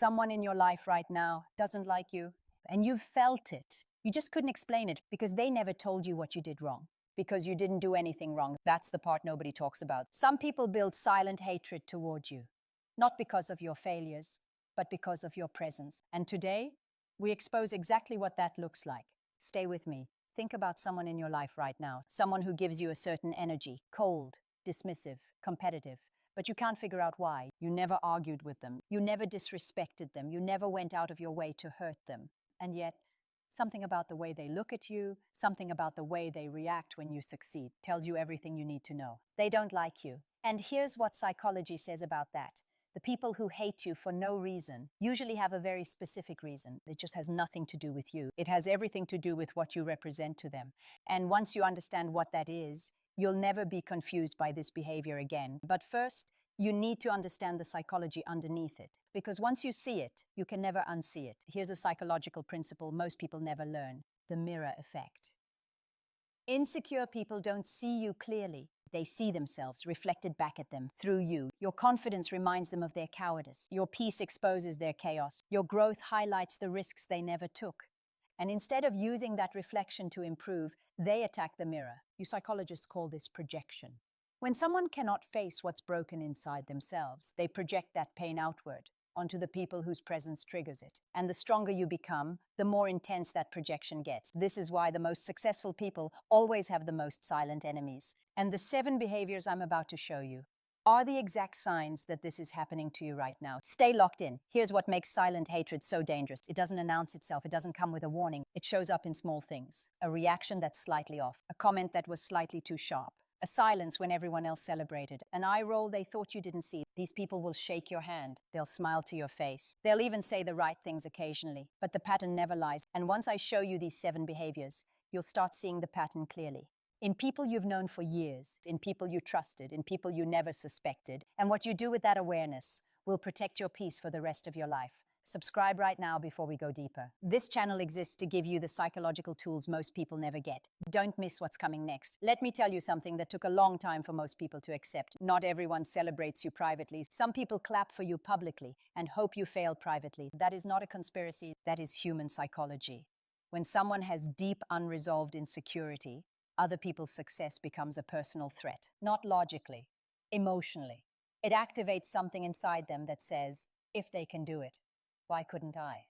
Someone in your life right now doesn't like you, and you've felt it. You just couldn't explain it because they never told you what you did wrong, because you didn't do anything wrong. That's the part nobody talks about. Some people build silent hatred toward you, not because of your failures, but because of your presence. And today, we expose exactly what that looks like. Stay with me. Think about someone in your life right now, someone who gives you a certain energy, cold, dismissive, competitive, but you can't figure out why. You never argued with them. You never disrespected them. You never went out of your way to hurt them. And yet, something about the way they look at you, something about the way they react when you succeed, tells you everything you need to know. They don't like you. And here's what psychology says about that. The people who hate you for no reason usually have a very specific reason. It just has nothing to do with you. It has everything to do with what you represent to them. And once you understand what that is, you'll never be confused by this behavior again. But first, you need to understand the psychology underneath it. Because once you see it, you can never unsee it. Here's a psychological principle most people never learn: the mirror effect. Insecure people don't see you clearly. They see themselves reflected back at them through you. Your confidence reminds them of their cowardice. Your peace exposes their chaos. Your growth highlights the risks they never took. And instead of using that reflection to improve, they attack the mirror. You psychologists call this projection. When someone cannot face what's broken inside themselves, they project that pain outward onto the people whose presence triggers it. And the stronger you become, the more intense that projection gets. This is why the most successful people always have the most silent enemies. And the 7 behaviors I'm about to show you are the exact signs that this is happening to you right now. Stay locked in. Here's what makes silent hatred so dangerous. It doesn't announce itself. It doesn't come with a warning. It shows up in small things. A reaction that's slightly off. A comment that was slightly too sharp. A silence when everyone else celebrated. An eye roll they thought you didn't see. These people will shake your hand. They'll smile to your face. They'll even say the right things occasionally. But the pattern never lies. And once I show you these 7 behaviors, you'll start seeing the pattern clearly. In people you've known for years, in people you trusted, in people you never suspected. And what you do with that awareness will protect your peace for the rest of your life. Subscribe right now before we go deeper. This channel exists to give you the psychological tools most people never get. Don't miss what's coming next. Let me tell you something that took a long time for most people to accept. Not everyone celebrates you privately. Some people clap for you publicly and hope you fail privately. That is not a conspiracy. That is human psychology. When someone has deep unresolved insecurity, other people's success becomes a personal threat. Not logically, emotionally. It activates something inside them that says, if they can do it, why couldn't I?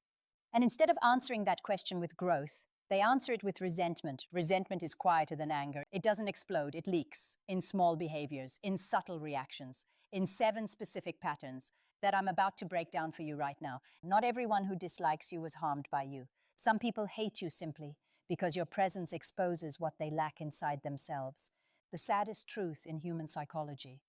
And instead of answering that question with growth, they answer it with resentment. Resentment is quieter than anger. It doesn't explode, it leaks in small behaviors, in subtle reactions, in 7 specific patterns that I'm about to break down for you right now. Not everyone who dislikes you was harmed by you. Some people hate you simply because your presence exposes what they lack inside themselves. The saddest truth in human psychology.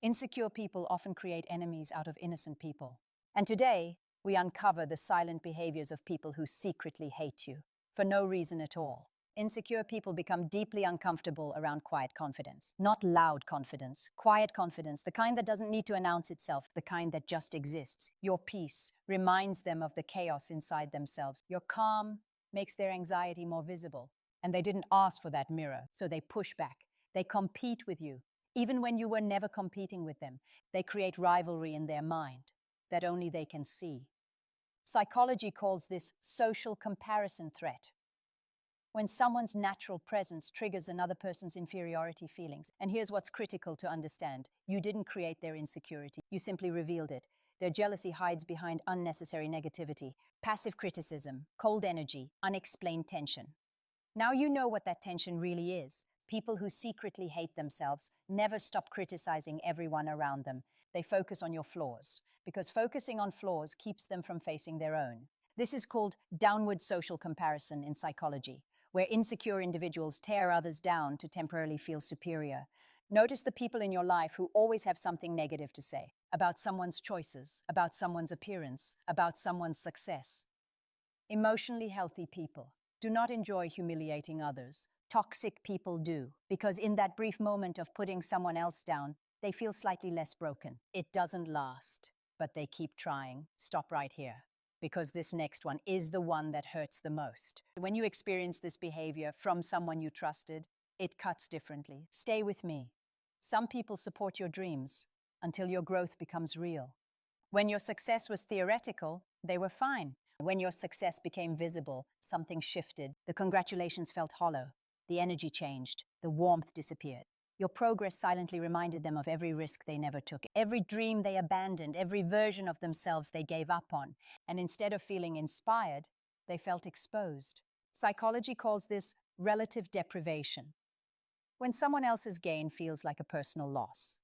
Insecure people often create enemies out of innocent people. And today, we uncover the silent behaviors of people who secretly hate you, for no reason at all. Insecure people become deeply uncomfortable around quiet confidence. Not loud confidence, quiet confidence, the kind that doesn't need to announce itself, the kind that just exists. Your peace reminds them of the chaos inside themselves. Your calm makes their anxiety more visible. And they didn't ask for that mirror, so they push back. They compete with you, even when you were never competing with them. They create rivalry in their mind that only they can see. Psychology calls this social comparison threat. When someone's natural presence triggers another person's inferiority feelings. And here's what's critical to understand. You didn't create their insecurity. You simply revealed it. Their jealousy hides behind unnecessary negativity, passive criticism, cold energy, unexplained tension. Now you know what that tension really is. People who secretly hate themselves never stop criticizing everyone around them. They focus on your flaws, because focusing on flaws keeps them from facing their own. This is called downward social comparison in psychology, where insecure individuals tear others down to temporarily feel superior. Notice the people in your life who always have something negative to say about someone's choices, about someone's appearance, about someone's success. Emotionally healthy people do not enjoy humiliating others. Toxic people do, because in that brief moment of putting someone else down, they feel slightly less broken. It doesn't last, but they keep trying. Stop right here, because this next one is the one that hurts the most. When you experience this behavior from someone you trusted, it cuts differently. Stay with me. Some people support your dreams until your growth becomes real. When your success was theoretical, they were fine. When your success became visible, something shifted. The congratulations felt hollow. The energy changed. The warmth disappeared. Your progress silently reminded them of every risk they never took, every dream they abandoned, every version of themselves they gave up on. And instead of feeling inspired, they felt exposed. Psychology calls this relative deprivation. When someone else's gain feels like a personal loss.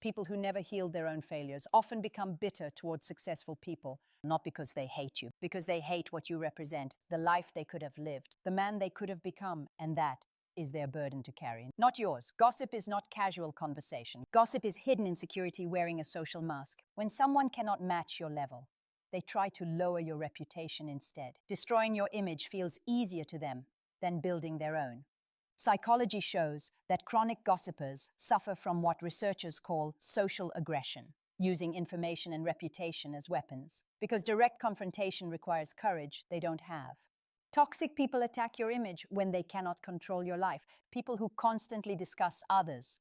People who never healed their own failures often become bitter towards successful people, not because they hate you, because they hate what you represent, the life they could have lived, the man they could have become, and that is their burden to carry, not yours. Gossip is not casual conversation. Gossip is hidden insecurity wearing a social mask. When someone cannot match your level, they try to lower your reputation instead. Destroying your image feels easier to them than building their own. Psychology shows that chronic gossipers suffer from what researchers call social aggression, using information and reputation as weapons, because direct confrontation requires courage they don't have. Toxic people attack your image when they cannot control your life. People who constantly discuss others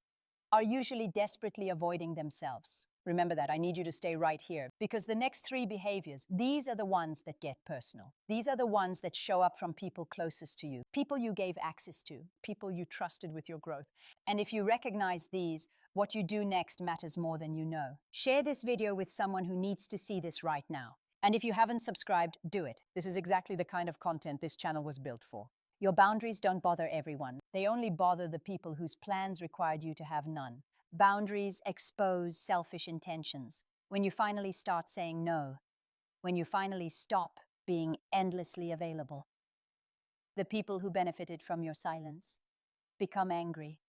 are usually desperately avoiding themselves. Remember that. I need you to stay right here because the next three behaviors, these are the ones that get personal. These are the ones that show up from people closest to you, people you gave access to, people you trusted with your growth. And if you recognize these, what you do next matters more than you know. Share this video with someone who needs to see this right now. And if you haven't subscribed, do it. This is exactly the kind of content this channel was built for. Your boundaries don't bother everyone. They only bother the people whose plans required you to have none. Boundaries expose selfish intentions. When you finally start saying no, when you finally stop being endlessly available, the people who benefited from your silence become angry.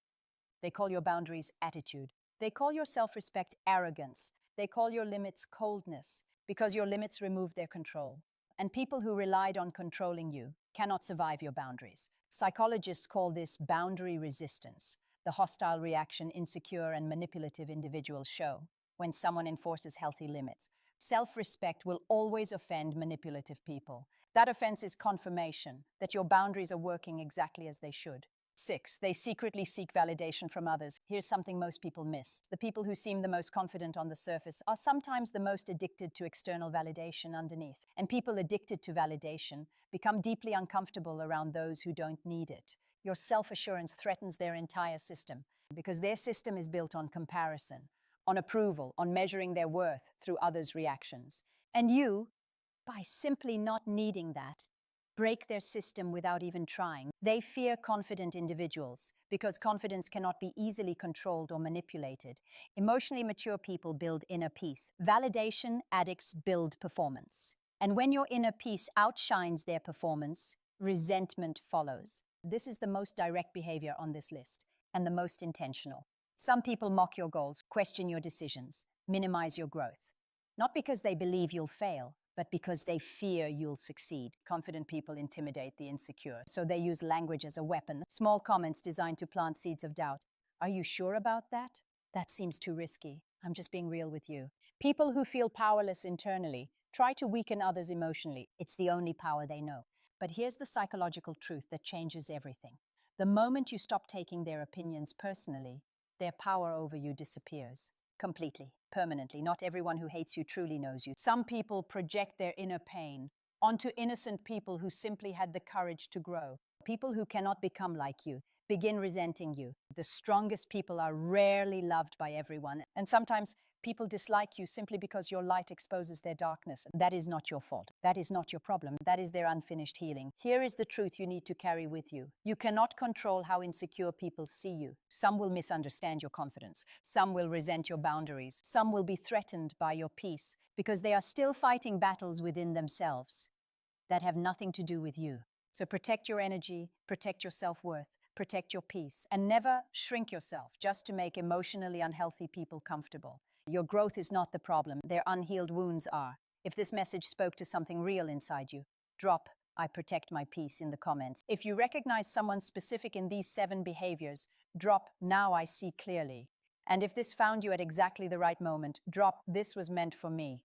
They call your boundaries attitude. They call your self-respect arrogance. They call your limits coldness because your limits remove their control. And people who relied on controlling you cannot survive your boundaries. Psychologists call this boundary resistance, the hostile reaction insecure and manipulative individuals show when someone enforces healthy limits. Self-respect will always offend manipulative people. That offense is confirmation that your boundaries are working exactly as they should. 6. They secretly seek validation from others. Here's something most people miss. The people who seem the most confident on the surface are sometimes the most addicted to external validation underneath. And people addicted to validation become deeply uncomfortable around those who don't need it. Your self-assurance threatens their entire system because their system is built on comparison, on approval, on measuring their worth through others' reactions. And you, by simply not needing that, break their system without even trying. They fear confident individuals because confidence cannot be easily controlled or manipulated. Emotionally mature people build inner peace. Validation addicts build performance. And when your inner peace outshines their performance, resentment follows. This is the most direct behavior on this list and the most intentional. Some people mock your goals, question your decisions, minimize your growth. Not because they believe you'll fail, but because they fear you'll succeed. Confident people intimidate the insecure, so they use language as a weapon. Small comments designed to plant seeds of doubt. Are you sure about that? That seems too risky. I'm just being real with you. People who feel powerless internally try to weaken others emotionally. It's the only power they know. But here's the psychological truth that changes everything. The moment you stop taking their opinions personally, their power over you disappears. Completely, permanently. Not everyone who hates you truly knows you. Some people project their inner pain onto innocent people who simply had the courage to grow. People who cannot become like you begin resenting you. The strongest people are rarely loved by everyone, and sometimes people dislike you simply because your light exposes their darkness. That is not your fault. That is not your problem. That is their unfinished healing. Here is the truth you need to carry with you. You cannot control how insecure people see you. Some will misunderstand your confidence. Some will resent your boundaries. Some will be threatened by your peace because they are still fighting battles within themselves that have nothing to do with you. So protect your energy, protect your self-worth, protect your peace, and never shrink yourself just to make emotionally unhealthy people comfortable. Your growth is not the problem. Their unhealed wounds are. If this message spoke to something real inside you, drop "I protect my peace" in the comments. If you recognize someone specific in these 7 behaviors, drop "Now I see clearly." And if this found you at exactly the right moment, drop "This was meant for me."